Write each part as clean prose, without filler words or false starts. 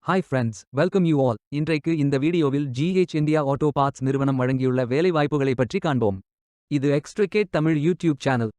Hi friends, welcome you all. இன்றைக்கு இந்த வீடியோவில் GH இந்தியா ஆட்டோ பார்ட்ஸ் நிறுவனம் வழங்கியுள்ள வேலை வாய்ப்புகளை பற்றி காண்போம். இது எக்ஸ்ட்ரிகேட் தமிழ் யூடியூப் சேனல்.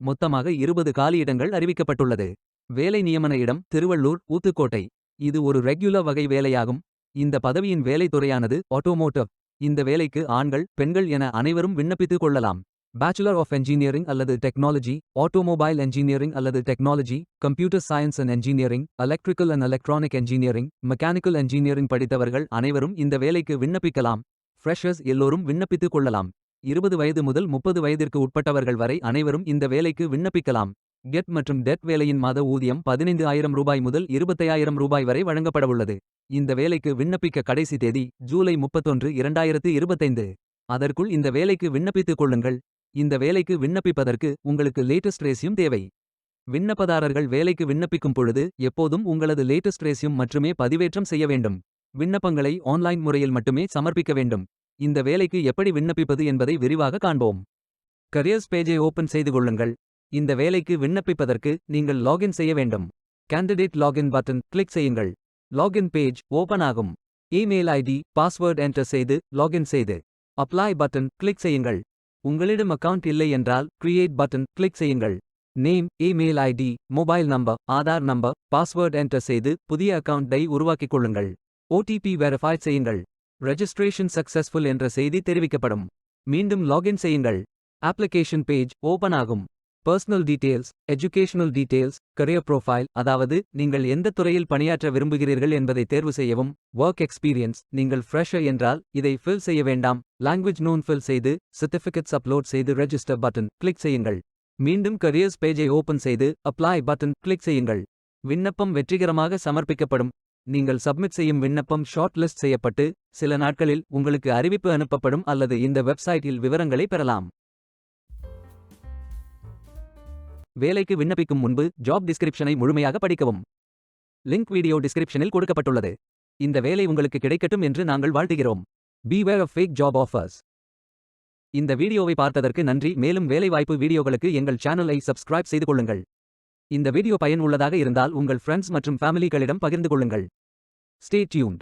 மொத்தமாக 20 காலியிடங்கள் அறிவிக்கப்பட்டுள்ளது. வேலை நியமன இடம் திருவள்ளூர், ஊத்துக்கோட்டை. இது ஒரு ரெகுலர் வகை வேலையாகும். இந்த பதவியின் வேலைத்துறையானது ஆட்டோமோட்டிவ். இந்த வேலைக்கு ஆண்கள், பெண்கள் என அனைவரும் விண்ணப்பித்துக் கொள்ளலாம். பேச்சுலர் ஆஃப் என்ஜினியரிங் அல்லது டெக்னாலஜி, ஆட்டோமொபைல் என்ஜினியரிங் அல்லது technology, computer science and engineering, electrical and electronic engineering, mechanical engineering படித்தவர்கள் அனைவரும் இந்த வேலைக்கு விண்ணப்பிக்கலாம். ஃப்ரெஷர்ஸ் எல்லோரும் விண்ணப்பித்துக் கொள்ளலாம். 20 வயது முதல் 30 வயதிற்கு உட்பட்டவர்கள் வரை அனைவரும் இந்த வேலைக்கு விண்ணப்பிக்கலாம். கெட் மற்றும் டெட் வேலையின் மாத ஊதியம் 15,000 ரூபாய் முதல் 25,000 ரூபாய் வரை வழங்கப்படவுள்ளது. இந்த வேலைக்கு விண்ணப்பிக்க கடைசி தேதி ஜூலை 31, 2025. அதற்குள் இந்த வேலைக்கு விண்ணப்பித்துக் கொள்ளுங்கள். இந்த வேலைக்கு விண்ணப்பிப்பதற்கு உங்களுக்கு லேட்டஸ்ட் ரெஸ்யூம் தேவை. விண்ணப்பதாரர்கள் வேலைக்கு விண்ணப்பிக்கும் பொழுது எப்போதும் உங்களது லேட்டஸ்ட் ரெஸ்யூம் மட்டுமே பதிவேற்றம் செய்ய வேண்டும். விண்ணப்பங்களை ஆன்லைன் முறையில் மட்டுமே சமர்ப்பிக்க வேண்டும். இந்த வேலைக்கு எப்படி விண்ணப்பிப்பது என்பதை விரிவாக காண்போம். கரியர்ஸ் பேஜை ஓபன் செய்து கொள்ளுங்கள். இந்த வேலைக்கு விண்ணப்பிப்பதற்கு நீங்கள் லாகின் செய்ய வேண்டும். கேண்டிடேட் லாகின் பட்டன் கிளிக் செய்யுங்கள். லாகின் பேஜ் ஓபன் ஆகும். இமெயில் ஐடி, பாஸ்வேர்ட் என்டர் செய்து லாகின் செய்து அப்ளை பட்டன் கிளிக் செய்யுங்கள். உங்களிடம் அக்கவுண்ட் இல்லை என்றால் கிரியேட் பட்டன் கிளிக் செய்யுங்கள். Name, email ID, mobile number, Aadhaar number, password enter செய்து புதிய அக்கவுண்டை உருவாக்கிக் கொள்ளுங்கள். OTP வெரிஃபை செய்யுங்கள். ரெஜிஸ்ட்ரேஷன் சக்சஸ்ஃபுல் என்ற செய்தி தெரிவிக்கப்படும். மீண்டும் லாகின் செய்யுங்கள். அப்ளிகேஷன் பேஜ் ஓபன் ஆகும். Personal details, educational details, career profile, அதாவது நீங்கள் எந்த துறையில் பணியாற்ற விரும்புகிறீர்கள் என்பதை தேர்வு செய்யவும். ஒர்க் எக்ஸ்பீரியன்ஸ், நீங்கள் ஃப்ரெஷர் என்றால் இதை ஃபில் செய்ய வேண்டாம். லாங்குவேஜ் நோன் ஃபில் செய்து சர்டிஃபிகேட்ஸ் அப்லோட் செய்து ரெஜிஸ்டர் பட்டன் கிளிக் செய்யுங்கள். மீண்டும் கரியர்ஸ் பேஜை ஓபன் செய்து அப்ளை பட்டன் கிளிக் செய்யுங்கள். விண்ணப்பம் வெற்றிகரமாக சமர்ப்பிக்கப்படும். நீங்கள் சப்மிட் செய்யும் விண்ணப்பம் ஷார்ட் லிஸ்ட் செய்யப்பட்டு சில நாட்களில் உங்களுக்கு அறிவிப்பு அனுப்பப்படும் அல்லது இந்த வெப்சைட்டில் விவரங்களை பெறலாம். வேலைக்கு விண்ணப்பிக்கும் முன்பு ஜாப் டிஸ்கிரிப்ஷனை முழுமையாக படிக்கவும். லிங்க் வீடியோ டிஸ்கிரிப்ஷனில் கொடுக்கப்பட்டுள்ளது. இந்த வேலை உங்களுக்கு கிடைக்கட்டும் என்று நாங்கள் வாழ்த்துகிறோம். Beware of fake job offers. இந்த வீடியோவை பார்த்ததற்கு நன்றி. மேலும் வேலைவாய்ப்பு வீடியோகளுக்கு எங்கள் சேனலை சப்ஸ்கிரைப் செய்து கொள்ளுங்கள். இந்த வீடியோ பயன் உள்ளதாக இருந்தால் உங்கள் ஃப்ரெண்ட்ஸ் மற்றும் ஃபேமிலிகளிடம் பகிர்ந்து கொள்ளுங்கள். Stay tuned.